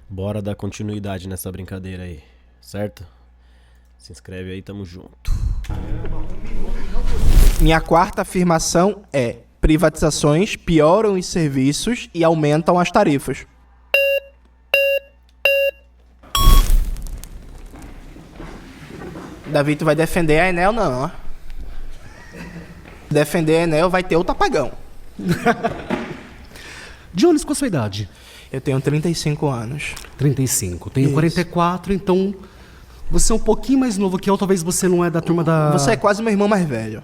Bora dar continuidade nessa brincadeira aí, certo? Se inscreve aí, tamo junto. Minha quarta afirmação é: privatizações pioram os serviços e aumentam as tarifas. Davi, tu vai defender a Enel, não, ó. Defender a Enel vai ter outro apagão. Jones, qual a sua idade? Eu tenho 35 anos. 35. Tenho Isso. 44, então você é um pouquinho mais novo que eu. Talvez você não é da turma da... Você é quase meu irmão mais velho.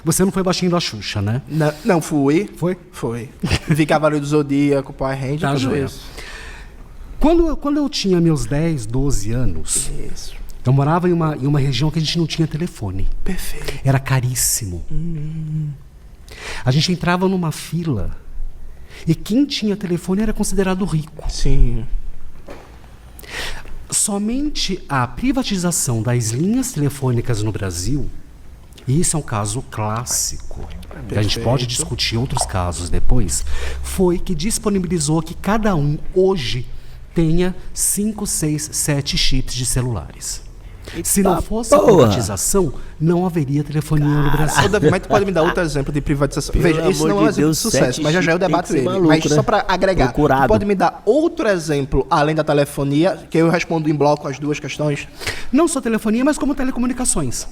Você não foi baixinho da Xuxa, né? Não fui. Foi? Foi. Vi Cavaleiro do Zodíaco, Power Ranger, Tá, tudo joia. isso. Quando eu tinha meus 10, 12 anos, Isso. eu morava em uma região que a gente não tinha telefone. Perfeito. Era caríssimo. A gente entrava numa fila e quem tinha telefone era considerado rico. Sim. Somente a privatização das linhas telefônicas no Brasil, e isso é um caso clássico, que a gente pode discutir outros casos depois, foi que disponibilizou que cada um hoje tenha 5, 6, 7 chips de celulares. Se não fosse a privatização, não haveria telefonia no Brasil. Ô, Davi, mas tu pode me dar outro exemplo de privatização? Veja, esse não é um exemplo de sucesso, mas já eu debato ele. Mas só para agregar, tu pode me dar outro exemplo, além da telefonia, que eu respondo em bloco as duas questões? Não só telefonia, mas como telecomunicações.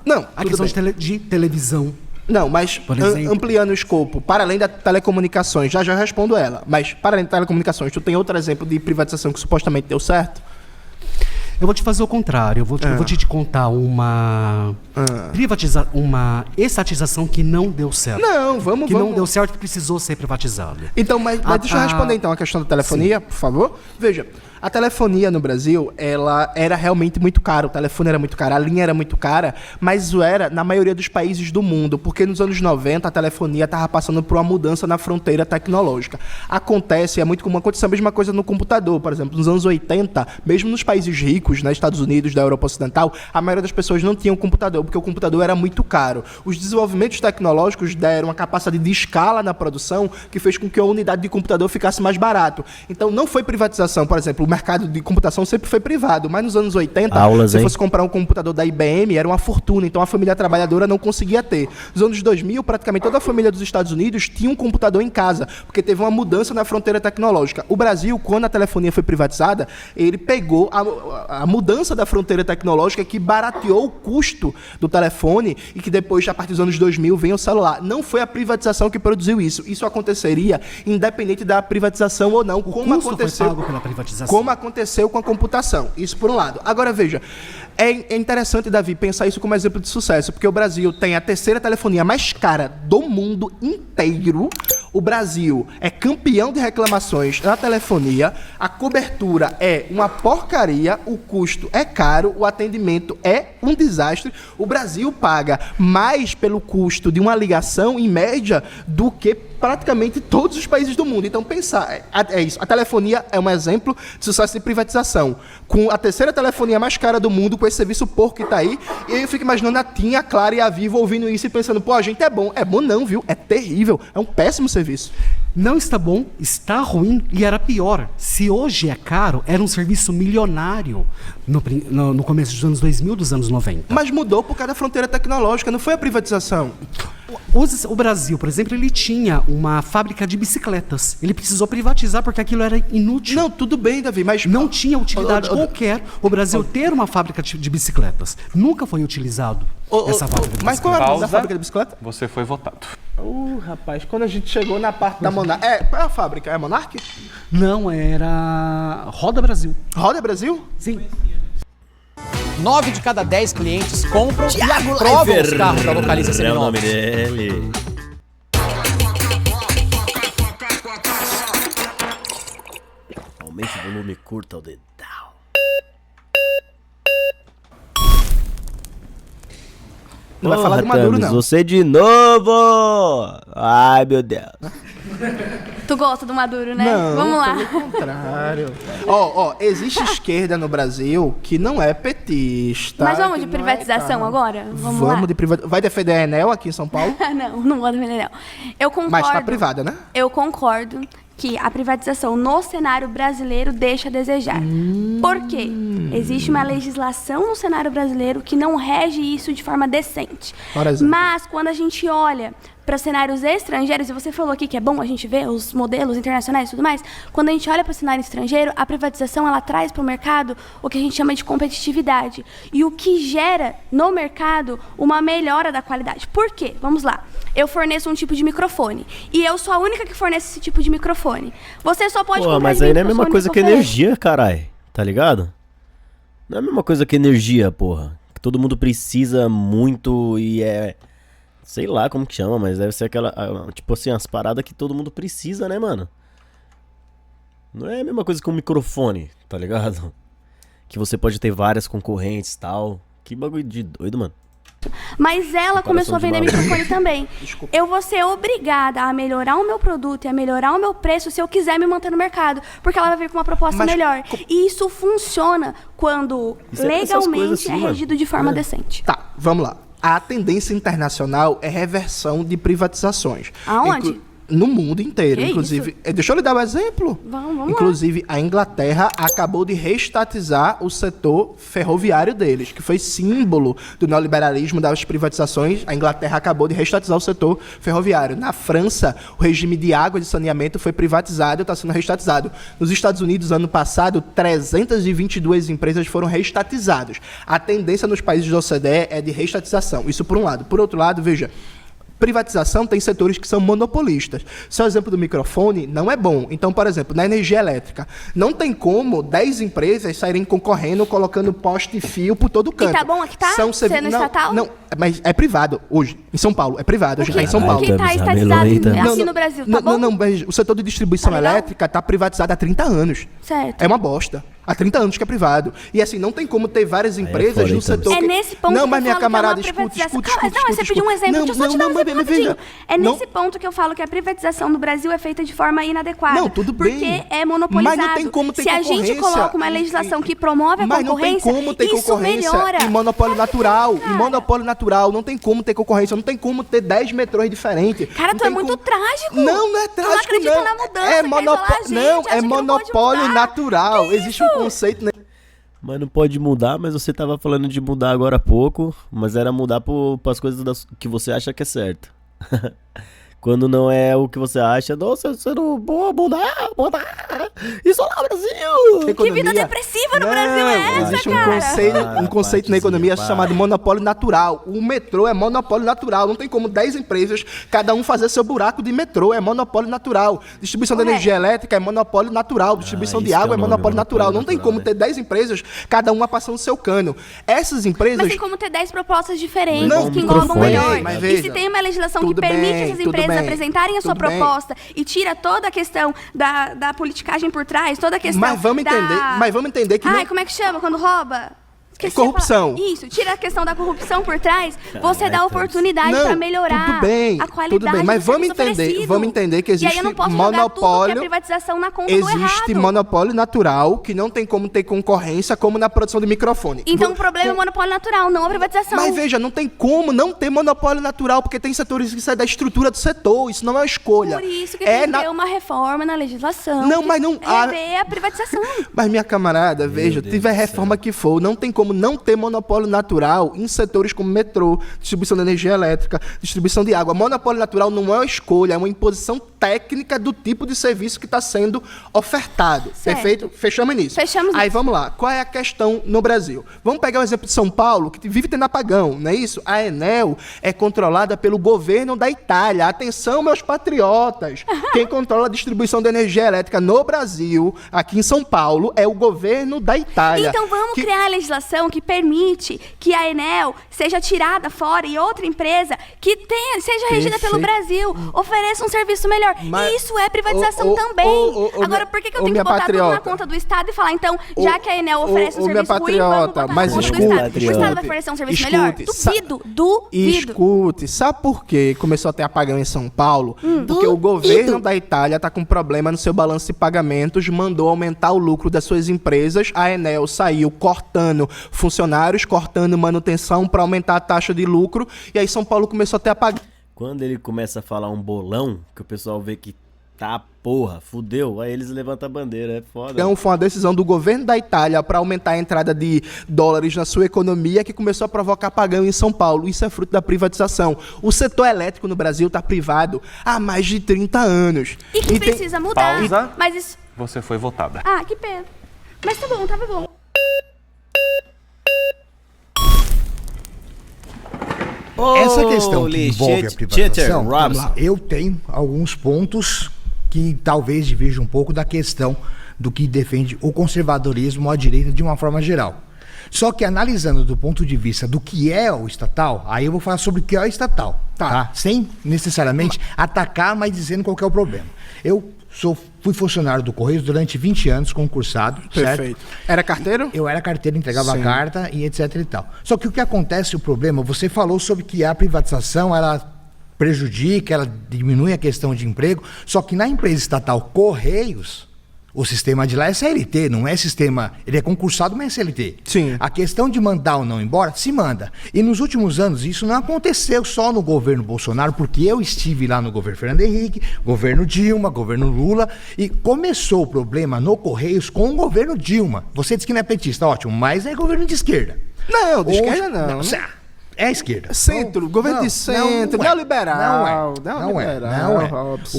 Não, A questão de televisão. Não, mas ampliando o escopo, para além das telecomunicações, já respondo ela, mas para além das telecomunicações, tu tem outro exemplo de privatização que supostamente deu certo? Eu vou te fazer o contrário. Eu vou te contar uma estatização que não deu certo. Não, vamos. Que não deu certo, que precisou ser privatizado. Então, mas deixa eu responder então a questão da telefonia, por favor. Veja, a telefonia no Brasil, ela era realmente muito cara, o telefone era muito caro, a linha era muito cara, mas isso era na maioria dos países do mundo, porque nos anos 90 a telefonia estava passando por uma mudança na fronteira tecnológica. Acontece, é muito comum acontecer a mesma coisa no computador, por exemplo, nos anos 80, mesmo nos países ricos, nos Estados Unidos, da Europa Ocidental, a maioria das pessoas não tinham computador, porque o computador era muito caro. Os desenvolvimentos tecnológicos deram uma capacidade de escala na produção que fez com que a unidade de computador ficasse mais barato. Então não foi privatização, por exemplo, o mercado de computação sempre foi privado, mas nos anos 80, se fosse comprar um computador da IBM, era uma fortuna, então a família trabalhadora não conseguia ter. Nos anos 2000, praticamente toda a família dos Estados Unidos tinha um computador em casa, porque teve uma mudança na fronteira tecnológica. O Brasil, quando a telefonia foi privatizada, ele pegou a mudança da fronteira tecnológica que barateou o custo do telefone e que depois, a partir dos anos 2000, vem o celular. Não foi a privatização que produziu isso. Isso aconteceria independente da privatização ou não, como aconteceu. Foi pago pela privatização. Como aconteceu com a computação. Isso por um lado. Agora, veja, é interessante, Davi, pensar isso como exemplo de sucesso, porque o Brasil tem a terceira telefonia mais cara do mundo inteiro. O Brasil é campeão de reclamações na telefonia, a cobertura é uma porcaria, o custo é caro, o atendimento é um desastre. O Brasil paga mais pelo custo de uma ligação, em média, do que praticamente todos os países do mundo. Então, pensar, é isso. A telefonia é um exemplo de sucesso de privatização. Com a terceira telefonia mais cara do mundo, com esse serviço porco que tá aí, e aí eu fico imaginando a TIM, a Clara e a Vivo ouvindo isso e pensando, pô, a gente é bom. É bom não, viu? É terrível. É um péssimo serviço. Não está bom, está ruim e era pior. Se hoje é caro, era um serviço milionário no começo dos anos 2000, dos anos 90. Mas mudou por causa da fronteira tecnológica, não foi a privatização. O Brasil, por exemplo, ele tinha uma fábrica de bicicletas. Ele precisou privatizar porque aquilo era inútil. Não, tudo bem, Davi, mas... Não tinha utilidade qualquer o Brasil ter uma fábrica de bicicletas. Nunca foi utilizado essa fábrica de bicicletas. Mas qual era o nome da fábrica de bicicleta? Você foi votado. Rapaz, quando a gente chegou na parte da Monark... qual é a fábrica? É a Monark? Não, era Roda Brasil. Roda Brasil? Sim. 9 de cada 10 clientes compram e aprovam os carros da Localiza É o Seminovos. nome dele. Aumente o volume, curta o dedão. Não vai falar do Maduro, não. Você de novo! Ai, meu Deus. Tu gosta do Maduro, né? Não, Vamos lá. pelo contrário. Existe esquerda no Brasil que não é petista. Mas vamos que de não privatização agora? Vamos lá? de privatização. Vai defender a Enel aqui em São Paulo? Não vou defender, não. Eu concordo. Mas tá privada, né? Eu concordo que a privatização no cenário brasileiro deixa a desejar. Por quê? Existe uma legislação no cenário brasileiro que não rege isso de forma decente. Por exemplo. Mas quando a gente olha para cenários estrangeiros, e você falou aqui que é bom a gente ver os modelos internacionais e tudo mais, quando a gente olha para o cenário estrangeiro, a privatização ela traz para o mercado o que a gente chama de competitividade. E o que gera no mercado uma melhora da qualidade. Por quê? Vamos lá. Eu forneço um tipo de microfone. E eu sou a única que fornece esse tipo de microfone. Você só pode comprar mas de aí não é a microfone mesma coisa que oferece. energia, carai. Tá ligado? Não é a mesma coisa que energia, porra. Que todo mundo precisa muito e é... Sei lá como que chama, mas deve ser aquela... Tipo assim, as paradas que todo mundo precisa, né, mano? Não é a mesma coisa que um microfone, tá ligado? Que você pode ter várias concorrentes e tal. Que bagulho de doido, mano. Mas ela começou a vender de microfone também. Eu vou ser obrigada a melhorar o meu produto e a melhorar o meu preço se eu quiser me manter no mercado. Porque ela vai vir com uma proposta Mas melhor. E isso funciona quando Isso é essas legalmente coisas assim, é regido de forma decente. Tá, vamos lá. A tendência internacional é reversão de privatizações. Aonde? No mundo inteiro, Que inclusive. Deixa eu lhe dar um exemplo. Vamos Inclusive, a Inglaterra acabou de reestatizar o setor ferroviário deles, que foi símbolo do neoliberalismo das privatizações. A Inglaterra acabou de reestatizar o setor ferroviário. Na França, o regime de água e de saneamento foi privatizado e está sendo reestatizado. Nos Estados Unidos, ano passado, 322 empresas foram reestatizadas. A tendência nos países da OCDE é de reestatização. Isso por um lado. Por outro lado, veja... Privatização tem setores que são monopolistas. Seu exemplo do microfone não é bom. Então, por exemplo, na energia elétrica, não tem como 10 empresas saírem concorrendo, colocando poste e fio por todo canto. E tá bom aqui, tá? Sendo estatal? Não, mas é privado hoje. Em São Paulo, é privado. Hoje, em São Paulo. O que está estatizado aqui no Brasil, tá bom? Não, mas o setor de distribuição Tá legal? elétrica está privatizado há 30 anos. Certo. É uma bosta. Há 30 anos que é privado. E assim, não tem como ter várias empresas fora, no então. setor... É nesse ponto não, que mas eu minha falo camarada, que é uma escuta. privatização. Não, você pediu um exemplo, deixa eu só te dar um exemplo rapidinho. É nesse ponto que eu falo que a privatização no Brasil é feita de forma inadequada. Não, tudo bem. Porque é monopolizado. Mas não tem como ter Se a gente concorrência coloca uma legislação que promove a Mas não tem concorrência, como ter isso concorrência melhora. em monopólio natural. cara. Em monopólio natural, não tem como ter concorrência. Não tem como ter 10 metrôs diferentes. Cara, Não tu é tem muito como... trágico. Não é Tu trágico, não acredita na mudança, É quer isolar a gente, Não, acha é que não pode monopólio mudar. natural. Que Existe um isso? conceito... Né? Mas não pode mudar, mas você tava falando de mudar agora há pouco, mas era mudar pras coisas que você acha que é certo. Quando não é o que você acha, nossa, você não pode mudar. Isolar o Brasil! Que vida depressiva no Brasil é essa, Existe cara? um conceito na economia chamado monopólio natural. O metrô é monopólio natural. Não tem como 10 empresas, cada um fazer seu buraco de metrô. É monopólio natural. Distribuição de energia elétrica é monopólio natural. Distribuição de isso que água é o é nome, monopólio natural. Não tem natural, como né? ter 10 empresas, cada uma passando seu cano. Essas empresas... Mas tem como ter 10 propostas diferentes Não, que englobam microfone. melhor. Mas E veja, se tem uma legislação que tudo permite bem, essas tudo empresas bem, apresentarem a sua tudo bem. proposta e tira toda a questão da politicagem por trás, toda a questão Mas vamos entender que Ai, não... como é que chama quando rouba? Esqueci Corrupção. a palavra. Isso, tira a questão da corrupção por trás, você dá oportunidade para melhorar tudo bem, a qualidade tudo bem, mas do vamos serviço entender, oferecido. vamos entender que E aí eu existe não posso jogar tudo que é monopólio, privatização na conta do existe errado. monopólio natural que não tem como ter concorrência como na produção de microfone. Então o problema é o monopólio natural, não a privatização. Mas veja, não tem como não ter monopólio natural, porque tem setores que saem da estrutura do setor, isso não é uma escolha. Por isso que é tem que ter uma reforma na legislação. Não, que mas não- rever a privatização. Mas, minha camarada, veja, Deus tiver do reforma que for, não tem como não ter monopólio natural em setores como metrô, distribuição de energia elétrica, distribuição de água. Monopólio natural não é uma escolha, é uma imposição técnica do tipo de serviço que está sendo ofertado. Certo. Perfeito? Fechamos nisso. Fechamos Aí nisso. vamos lá. Qual é a questão no Brasil? Vamos pegar o exemplo de São Paulo, que vive tendo apagão, não é isso? A Enel é controlada pelo governo da Itália. Atenção, meus patriotas. Quem controla a distribuição de energia elétrica no Brasil, aqui em São Paulo, é o governo da Itália. Então vamos Que- criar a legislação que permite que a Enel seja tirada fora e outra empresa que seja regida pelo Perfeito. Brasil ofereça um serviço melhor. Mas- E isso é privatização Ô, ô, também. ô, ô, Agora, minha- por que eu ô, tenho que minha botar tudo na patriota. conta do Estado e falar, então, já que a Enel oferece um ô, minha serviço ruim, vamos patriota, botar mas na conta escute, do Estado? O Estado vai escute, oferecer um serviço escute, melhor? Duvido. Escute, sabe por que começou a ter apagão em São Paulo? Porque o governo da Itália está com problema no seu balanço de pagamentos, mandou aumentar o lucro das suas empresas, a Enel saiu cortando funcionários, cortando manutenção para aumentar a taxa de lucro, e aí São Paulo começou a ter apagão. Quando ele começa a falar um bolão, que o pessoal vê que Tá, porra, fudeu. Aí eles levantam a bandeira, é foda. Então foi uma decisão do governo da Itália para aumentar a entrada de dólares na sua economia que começou a provocar apagão em São Paulo. Isso é fruto da privatização. O setor elétrico no Brasil está privado há mais de 30 anos. E que precisa mudar. Pausa. Mas isso... Você foi votada. Ah, que pena. Mas tá bom, tava bom. Essa questão que envolve a privatização, vamos lá. eu tenho alguns pontos que talvez divirjam um pouco da questão do que defende o conservadorismo à direita de uma forma geral. Só que analisando do ponto de vista do que é o estatal, aí eu vou falar sobre o que é o estatal, tá? Sem necessariamente atacar, mas dizendo qual que é o problema. Eu fui funcionário do Correios durante 20 anos, concursado, Perfeito. certo? Era carteiro? Eu era carteiro, entregava Sim. a carta e etc e tal. Só que o que acontece, o problema, você falou sobre que a privatização, ela prejudica, ela diminui a questão de emprego, só que na empresa estatal Correios, o sistema de lá é CLT, não é sistema, ele é concursado, mas é CLT. Sim. A questão de mandar ou não embora, se manda. E nos últimos anos, isso não aconteceu só no governo Bolsonaro, porque eu estive lá no governo Fernando Henrique, governo Dilma, governo Lula, e começou o problema no Correios com o governo Dilma. Você disse que não é petista, ótimo, mas é governo de esquerda. Não, de Hoje- esquerda não. É a esquerda. Centro, governo de centro, neoliberal. Não é. Neoliberal, Robson.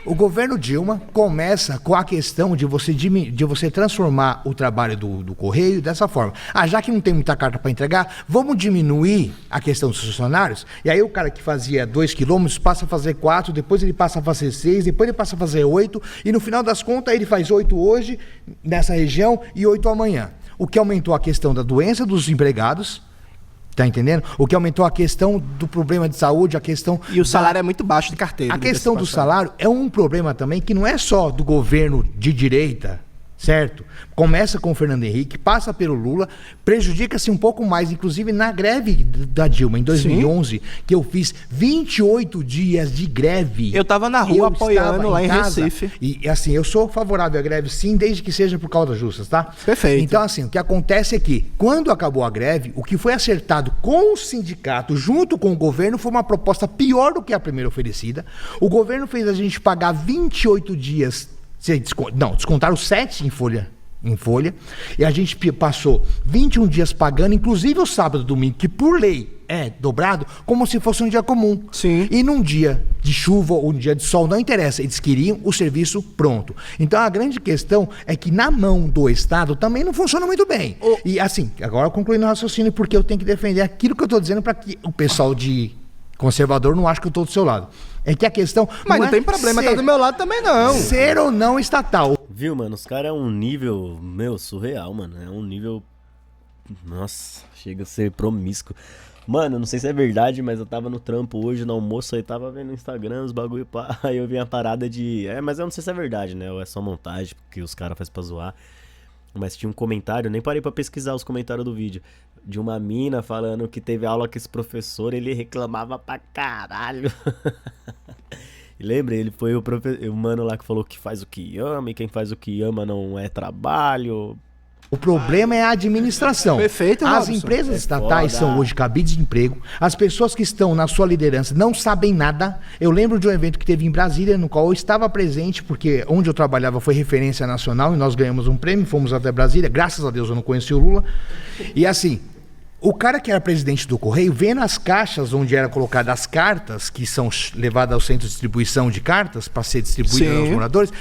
O governo Dilma começa com a questão de você transformar o trabalho do Correio dessa forma. Ah, já que não tem muita carta para entregar, vamos diminuir a questão dos funcionários? E aí o cara que fazia 2 quilômetros passa a fazer 4, depois ele passa a fazer 6, depois ele passa a fazer 8, e no final das contas ele faz 8 hoje, nessa região, e 8 amanhã. O que aumentou a questão da doença dos empregados. Tá entendendo? O que aumentou a questão do problema de saúde, a questão... E o salário é muito baixo de carteiro. A questão do salário é um problema também que não é só do governo de direita, certo? Começa com o Fernando Henrique, passa pelo Lula, prejudica-se um pouco mais, inclusive na greve da Dilma, em 2011, que eu fiz 28 dias de greve. Eu tava na rua apoiando lá em Recife. E assim, eu sou favorável à greve sim, desde que seja por causas justas, tá? Perfeito. Então assim, o que acontece é que, quando acabou a greve, o que foi acertado com o sindicato, junto com o governo, foi uma proposta pior do que a primeira oferecida. O governo fez a gente pagar 28 dias... descontaram 7 em folha, e a gente passou 21 dias pagando, inclusive o sábado e domingo, que por lei é dobrado, como se fosse um dia comum. Sim. E num dia de chuva ou um dia de sol, não interessa, eles queriam o serviço pronto. Então a grande questão é que na mão do Estado também não funciona muito bem. E assim, agora concluindo o raciocínio, porque eu tenho que defender aquilo que eu estou dizendo para que o pessoal de conservador não ache que eu estou do seu lado. É que a questão... Mas não tem problema, tá do meu lado também não. Ser ou não estatal. Viu, mano? Os caras é um nível, surreal, mano. É um nível... Nossa, chega a ser promíscuo. Mano, não sei se é verdade, mas eu tava no trampo hoje, no almoço, aí tava vendo no Instagram os bagulho, pá. Aí eu vi a parada de... mas eu não sei se é verdade, né? Ou é só montagem, que os caras fazem pra zoar. Mas tinha um comentário, nem parei pra pesquisar os comentários do vídeo, de uma mina falando que teve aula com esse professor, ele reclamava pra caralho. E lembra, ele foi o mano lá que falou que faz o que ama, e quem faz o que ama não é trabalho. O problema é a administração. Perfeito, As Robson. empresas estatais foda. são hoje cabides de emprego. As pessoas que estão na sua liderança não sabem nada. Eu lembro de um evento que teve em Brasília, no qual eu estava presente, porque onde eu trabalhava foi referência nacional e nós ganhamos um prêmio, fomos até Brasília. Graças a Deus eu não conheci o Lula. E assim, o cara que era presidente do Correio, vendo as caixas onde eram colocadas as cartas, que são levadas ao centro de distribuição de cartas, para ser distribuídas Sim. aos moradores,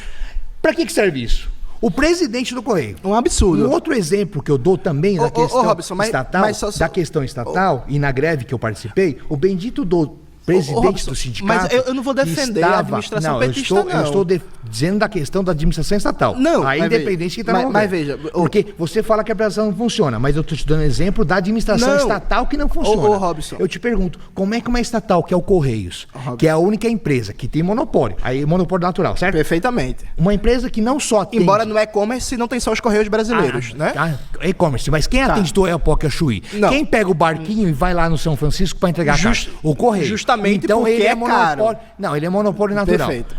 para que serve isso? O presidente do Correio. Um absurdo. Um outro exemplo que eu dou também da questão Robson, estatal, mas só- da questão estatal e na greve que eu participei, o bendito do presidente Robson, do sindicato... mas eu não vou defender a administração petista, não. Eu estou dizendo da questão da administração estatal. Não, Aí mas independente que está no mas governo. veja, Porque você fala que a privatização não funciona, mas eu estou te dando exemplo da administração Não. estatal que não funciona. Ô, Robson. Eu te pergunto, como é que uma estatal, que é o Correios, Robson. que é a única empresa que tem monopólio, aí monopólio natural, certo? Perfeitamente. Uma empresa que não só tem... Embora no e-commerce não tem só os Correios brasileiros, né? E-commerce, mas quem atende do Oiapoque a Chuí? Não. Quem pega o barquinho e vai lá no São Francisco para entregar a Just- carta? O Correio. justamente então, porque ele é monopólio. caro. Não, ele é monopólio natural. Perfeito.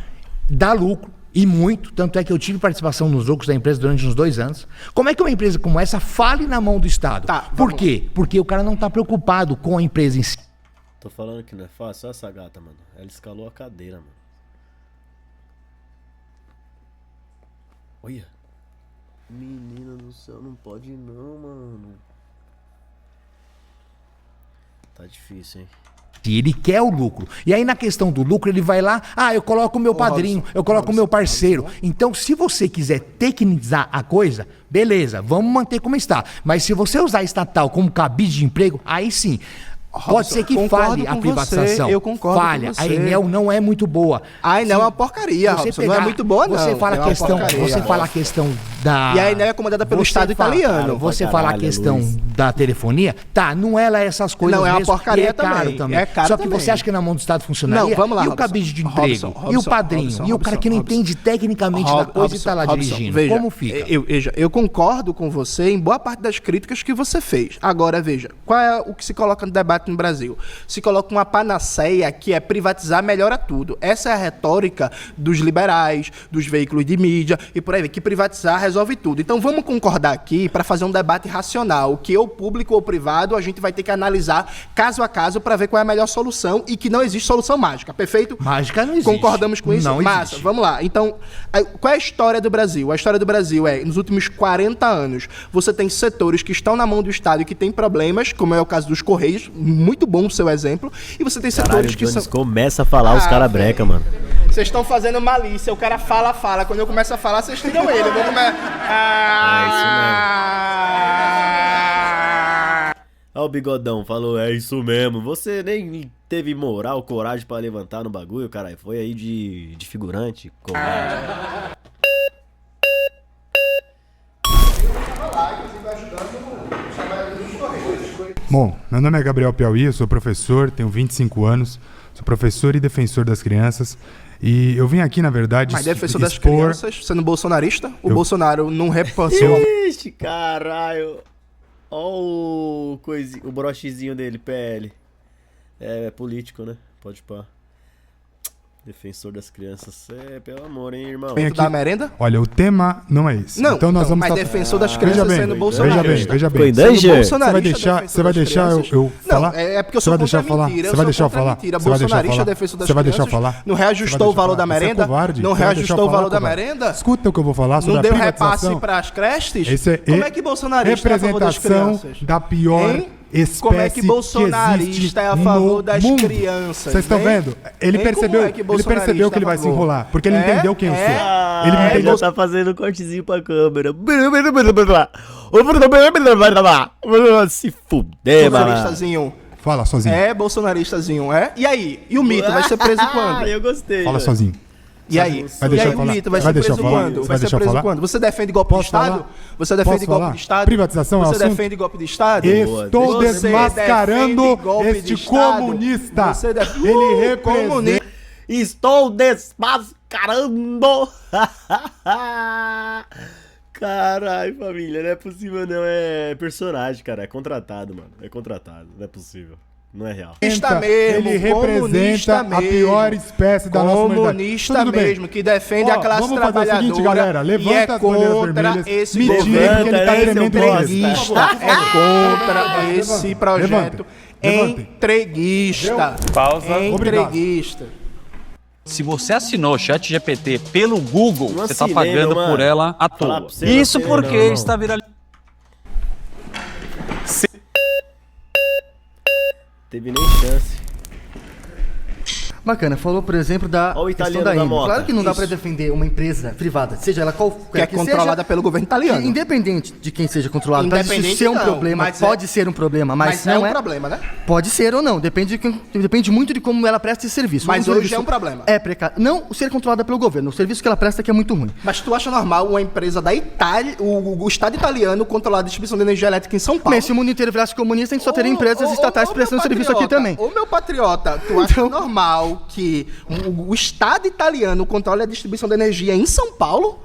Dá lucro. E muito, tanto é que eu tive participação nos lucros da empresa durante uns 2 anos. Como é que uma empresa como essa fale na mão do Estado? Tá, Por vamos quê? Porque o cara não está preocupado com a empresa em si. Tô falando que não é fácil, olha essa gata, mano. Ela escalou a cadeira, mano. Olha. Menina do céu, não pode não, mano. Tá difícil, hein? Ele quer o lucro. E aí, na questão do lucro, ele vai lá, eu coloco o meu padrinho, eu coloco o meu parceiro. Então, se você quiser tecnizar a coisa, beleza, vamos manter como está. Mas se você usar estatal como cabide de emprego, aí sim. Pode ser que falhe a privatização. Eu concordo Falha. com você. A Enel não é muito boa. A Enel é uma porcaria, Robson. Não é muito boa, não. Você fala, a questão da... E a Enel é comandada pelo Estado italiano. Você fala a questão da telefonia, tá, não é lá essas coisas não, é uma mesmo, porcaria e é caro também. É caro Só que também. você acha que na mão do Estado funcionaria? Não, vamos lá, E o Robson. cabide de emprego? E o padrinho? E o cara que não entende tecnicamente da coisa e tá lá dirigindo? Veja, Como fica? Eu concordo com você em boa parte das críticas que você fez. Agora, veja, qual é o que se coloca no debate no Brasil? Se coloca uma panaceia que é privatizar melhora tudo. Essa é a retórica dos liberais, dos veículos de mídia e por aí, que privatizar resolve tudo. Então vamos concordar aqui para fazer um debate racional, que ou público ou privado a gente vai ter que analisar caso a caso para ver qual é a melhor solução e que não existe solução mágica, perfeito? Mágica não existe. Concordamos com isso? Não Massa, existe. vamos lá. Então, qual é a história do Brasil? A história do Brasil é, nos últimos 40 anos, você tem setores que estão na mão do Estado e que têm problemas, como é o caso dos Correios, muito bom o seu exemplo, e você tem setores que são... começa a falar, os cara breca, mano. Vocês estão fazendo malícia, o cara fala. Quando eu começo a falar, vocês tiram ele. Eu vou comer... Ó, o Bigodão falou, é isso mesmo. Você nem teve moral, coragem pra levantar no bagulho, caralho. Foi aí de figurante, comédia. Bom, meu nome é Gabriel Piauí, eu sou professor, tenho 25 anos, sou professor e defensor das crianças. E eu vim aqui, na verdade, Mas defensor das crianças, sendo bolsonarista, o Bolsonaro não repassou... Ixi, caralho. Ó o brochezinho dele, PL. É político, né? Pode pá. Defensor das crianças. Pelo amor, hein, irmão? Vem aqui. Da merenda? Olha, o tema não é esse. Não, então nós vamos mas defensor das crianças sendo bolsonarista. Veja Ficou bem. em danger? Você vai deixar eu falar? Não, é porque eu Você sou vai deixar eu contra a falar? mentira. Você vai deixar eu falar? Mentira. Você vai deixar eu Bolsonarista, falar? defensor das Você vai deixar eu crianças, falar? não reajustou o valor da merenda? Você é covarde? Não Você vai deixar eu reajustou o falar, valor da covarde? merenda? Escuta o que eu vou falar sobre Não a deu privatização. repasse para as creches? Esse é Como é que bolsonarista é a favor das representação crianças? da pior Hein? espécie Como é que bolsonarista existe é a favor no das mundo. crianças? Vocês estão hein? vendo? Ele Hein? percebeu, Como é que ele percebeu bolsonarista que ele vai é a se favor? enrolar, porque ele entendeu quem eu sou. Ele me Ele entendeu. já tá fazendo um cortezinho pra câmera. Se fuder, mano. Bolsonaristazinho. Fala sozinho. É bolsonaristazinho, é? E aí? E o mito vai ser preso quando? Eu gostei. Fala velho. sozinho. E aí? Vai E deixar aí eu o falar? mito vai Vai ser deixar eu preso falar? quando? Vai Vai ser deixar eu preso falar? quando? Você defende golpe de Posso Estado? falar? Você defende Posso golpe falar? de Estado? Privatização é Você assunto? defende golpe de Estado? Estou Você desmascarando defende golpe de este Estado? comunista. Você defende... Ele representa... comunista. Estou desmascarando. Caralho, família, não é possível não, é personagem, cara, é contratado, mano, é contratado, não é possível, não é real. Comunista mesmo, Ele comunista representa a pior mesmo. espécie da nossa humanidade. Comunista Tudo bem. mesmo, que defende a classe vamos fazer o trabalhadora seguinte, galera, e levanta é as bandeiras contra vermelhas. esse Me governo. tira, porque ele tá Levanta, tremendo esse é o mesmo. Entreguista, é contra esse projeto Levantem. entreguista. Pausa. Entreguista. Se você assinou o ChatGPT pelo Google, Não você tá assinei, pagando mano. por ela à Falar toa. pra você, não Isso assinei, porque não. está viralizando. Teve nem chance. Bacana, falou, por exemplo, da Ó o questão italiano da da Enel. Moca. Claro que não dá Isso. para defender uma empresa privada, seja ela Que é controlada pelo governo italiano. Independente de quem seja controlado. Para isso Independente ser um não, problema, mas pode ser um problema, mas é não um é. problema, né? Pode ser ou não, depende muito de como ela presta esse serviço. Mas Um hoje serviço é um problema. É precário. Não ser controlada pelo governo, o serviço que ela presta que é muito ruim. Mas tu acha normal uma empresa da Itália, o Estado italiano, controlar a distribuição de energia elétrica em São Paulo? Mas se o mundo inteiro virasse comunista, a gente só teria empresas estatais prestando serviço aqui também. Ô meu patriota, tu acha normal que o Estado italiano controle a distribuição de energia em São Paulo?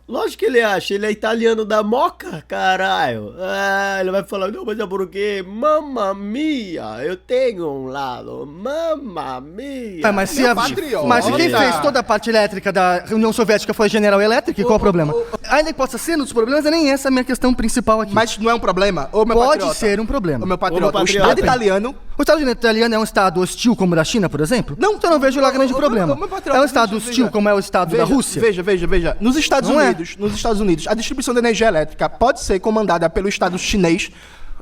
Lógico que ele acha, ele é italiano da Moca, caralho. Ah, ele vai falar, não, mas é porque, mamma mia, eu tenho um lado, mamma mia. Mas, se Meu patriota. mas quem fez toda a parte elétrica da União Soviética foi a General Electric, qual o problema? Ainda que possa ser um dos problemas, é nem essa a minha questão principal aqui. Mas não é um problema? Ô meu Pode patriota. ser um problema. Ô meu patriota, Ô, meu o patriota. Estado italiano O Estado italiano é um Estado hostil como o da China, por exemplo? Não. Então eu não vejo lá grande problema. Meu patrão, É um Estado veja, hostil veja. como é o Estado da Rússia? Veja. Nos Estados Unidos, a distribuição de energia elétrica pode ser comandada pelo Estado chinês.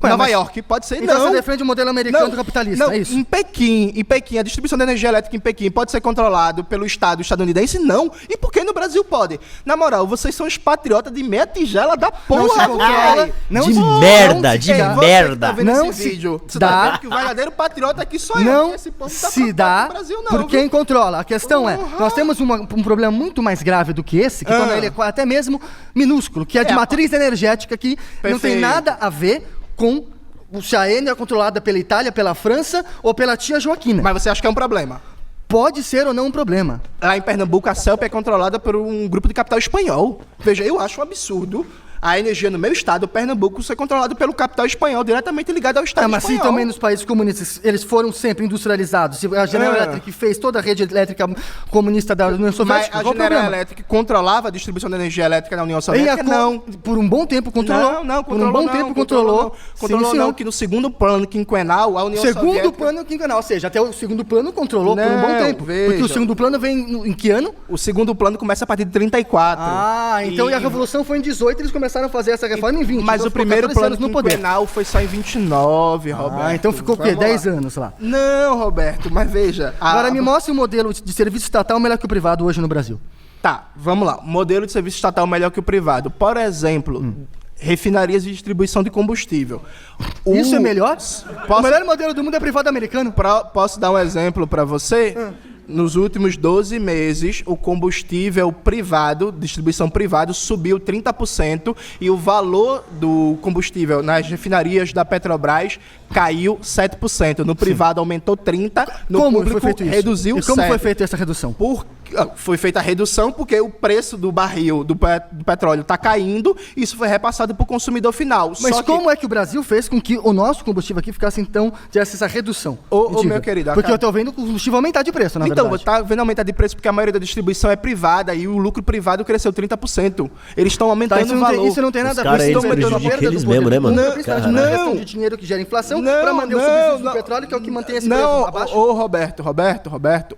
Nova York, pode ser, então não. você defende o modelo americano capitalista, não, é isso? Em Pequim, a distribuição de energia elétrica em Pequim pode ser controlado pelo Estado estadunidense? Não. E por que no Brasil pode? Na moral, vocês são os patriotas de meia tigela da porra. Não se controla, não De se- merda, não de se dá. merda. Tá vendo Não esse se vídeo? Você dá. tá vendo que o verdadeiro patriota aqui sou eu. Não Esse povo tá se preocupado dá com o Brasil, não, por viu? quem controla. A questão é, nós temos um problema muito mais grave do que esse, que torna ele até mesmo minúsculo, que é de matriz energética, que não tem Perfeito. nada a ver com se a Enel é controlada pela Itália, pela França ou pela tia Joaquina. Mas você acha que é um problema? Pode ser ou não um problema. Lá em Pernambuco, a CELP é controlada por um grupo de capital espanhol. Veja, eu acho um absurdo a energia no meu estado, Pernambuco, ser controlado pelo capital espanhol, diretamente ligado ao estado Mas espanhol. assim também nos países comunistas, eles foram sempre industrializados. Se a General Electric fez toda a rede elétrica comunista da União Mas Soviética, a qual o General problema? Electric controlava a distribuição de energia elétrica na União E Soviética? Não. Por um bom tempo controlou. Não, Por um bom tempo controlou. Controlou Sim, não, senhor. que no segundo plano quinquenal, a União Segundo Soviética... plano quinquenal, ou seja, até o segundo plano controlou por um bom Não, tempo. veja. Porque o segundo plano vem em que ano? O segundo plano começa a partir de 34. Então e a Revolução foi em 18, eles começaram a fazer essa reforma em 20. Mas então o ficou primeiro 14 plano anos no poder. quinquenal foi só em 29, Roberto. Então ficou o quê? Vamos 10 lá. anos lá. Não, Roberto, mas veja... Agora me mostre um modelo de serviço estatal melhor que o privado hoje no Brasil. Tá, vamos lá. Modelo de serviço estatal melhor que o privado. Por exemplo, refinarias de distribuição de combustível. Isso é melhor? Posso- O melhor modelo do mundo é privado americano. Posso dar um exemplo para você? Nos últimos 12 meses, o combustível privado, distribuição privada, subiu 30% e o valor do combustível nas refinarias da Petrobras caiu 7%. No privado aumentou 30%, no Como público foi feito isso? reduziu 7%. E como foi feita essa redução? Foi feita a redução porque o preço do barril do petróleo está caindo e isso foi repassado para o consumidor final. Mas Só que- como é que o Brasil fez com que o nosso combustível aqui ficasse, então, tivesse essa redução? Ô, Me diga. meu querido, Porque eu tô vendo o combustível aumentar de preço, na Então, verdade. tá vendo aumentar de preço porque a maioria da distribuição é privada e o lucro privado cresceu 30%. Eles estão aumentando Isso o não, valor. isso não tem nada Os a ver caras, com eles isso, é prejudicam uma perda eles do poder mesmo, né, do mano? povo, principalmente na Não. questão de dinheiro que gera inflação, Não, para manter o não, subsídio do não. petróleo, que é o que mantém esse preço Não, abaixo. ô Roberto,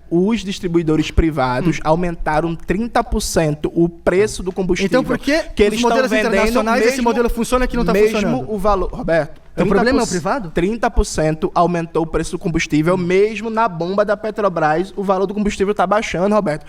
os distribuidores privados aumentaram 30% o preço do combustível. Então por que eles nos modelos estão vendendo internacionais esse modelo funciona que não tá mesmo funcionando? o valor, Roberto. O problema é o privado? 30% aumentou o preço do combustível, mesmo na bomba da Petrobras, o valor do combustível tá baixando, Roberto.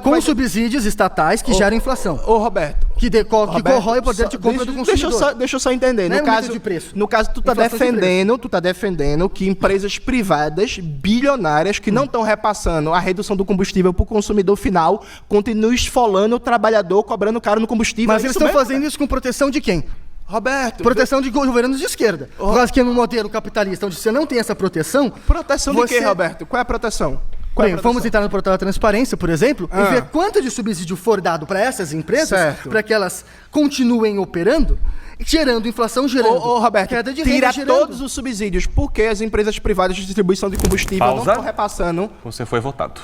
Com subsídios estatais que geram inflação. Ô, Roberto. Que Roberto, corrói o poder de compra deixa- do consumidor. Deixa eu só entender. Não é No aumento caso, de preço. no caso, tu tá Inflação de defendendo que empresas privadas, bilionárias, que não estão repassando a redução do combustível pro consumidor final, continuem esfolando o trabalhador, cobrando caro no combustível. Mas É eles isso estão mesmo, fazendo isso com proteção de quem? Roberto. Proteção de governos de esquerda. Por causa que no modelo capitalista, onde você não tem essa proteção... Proteção de quê, Roberto? Qual é a proteção? Qual é a Bem, proteção? vamos entrar no portal da transparência, por exemplo, e ver quanto de subsídio for dado para essas empresas, Certo. para que elas continuem operando, gerando inflação, gerando Ô, Roberto, queda de tira renda, gerando... todos os subsídios. Por que as empresas privadas de distribuição de combustível não Pausa. estão repassando? Você foi votado.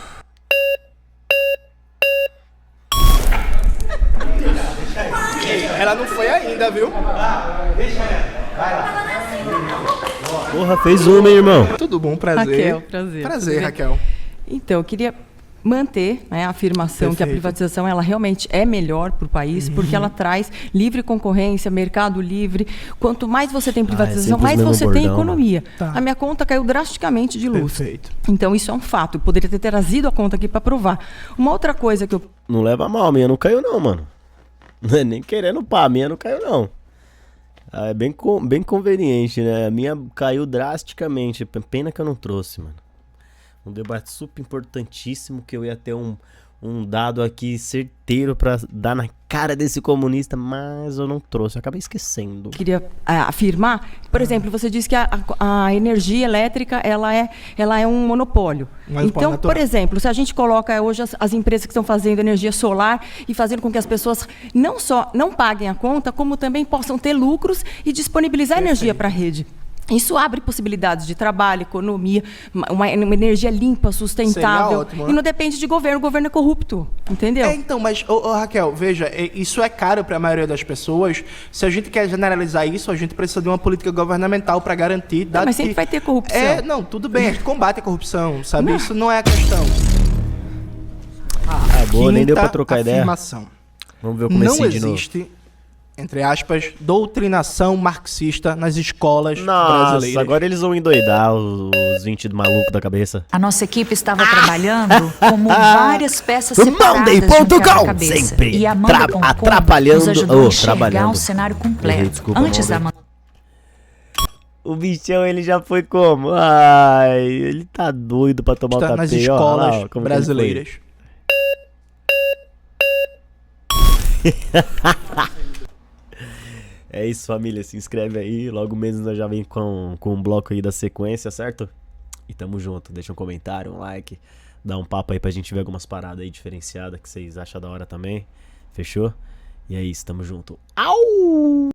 Ela não foi ainda, viu? Porra, fez uma, hein, irmão? Tudo bom, prazer. Raquel, prazer. Prazer, Raquel. Então, eu queria manter, né, a afirmação que a Perfeito. privatização ela realmente é melhor para o país, porque ela traz livre concorrência, mercado livre. Quanto mais você tem privatização, sempre os mais mesmos você tem bordão, economia. Tá. A minha conta caiu drasticamente de luz. Perfeito. Então, isso é um fato. Eu poderia ter trazido a conta aqui para provar. Uma outra coisa que eu Não leva mal, a minha não caiu não, mano. Não é nem querendo pá, a minha não caiu não. Ah, é bem conveniente, né? A minha caiu drasticamente. Pena que eu não trouxe, mano. Um debate super importantíssimo que eu ia ter um dado aqui certeiro pra dar na cara desse comunista, mas eu não trouxe. Eu acabei esquecendo. queria afirmar, por exemplo, você disse que a energia elétrica ela é um monopólio. Então, por exemplo, se a gente coloca hoje as empresas que estão fazendo energia solar e fazendo com que as pessoas não só não paguem a conta, como também possam ter lucros e disponibilizar energia para a rede. Isso abre possibilidades de trabalho, economia, uma energia limpa, sustentável. Seria ótimo, né? E não depende de governo, o governo é corrupto, entendeu? Então, mas, Raquel, veja, isso é caro para a maioria das pessoas. Se a gente quer generalizar isso, a gente precisa de uma política governamental para garantir... Mas sempre vai ter corrupção. Não, tudo bem, a gente combate a corrupção, sabe? Isso não é a questão. Boa, nem deu pra trocar afirmação. ideia. Vamos ver o comecinho Não de novo. existe, entre aspas, doutrinação marxista nas escolas brasileiras. Nossa, agora eles vão endoidar os 20 do maluco da cabeça. A nossa equipe estava trabalhando como várias peças separadas de um Monday.com, quebra-cabeça. sempre E a Amanda.com atrapalhando, nos ajudou a enxergar trabalhando. um cenário completo. Desculpa, Antes da O bichão, ele já foi como? Ai, ele tá doido pra tomar o tapete. Nas escolas brasileiras. É isso, família, se inscreve aí, logo menos nós já vem com um bloco aí da sequência, certo? E tamo junto, deixa um comentário, um like, dá um papo aí pra gente ver algumas paradas aí diferenciadas que vocês acham da hora também, fechou? E é isso, tamo junto. Au!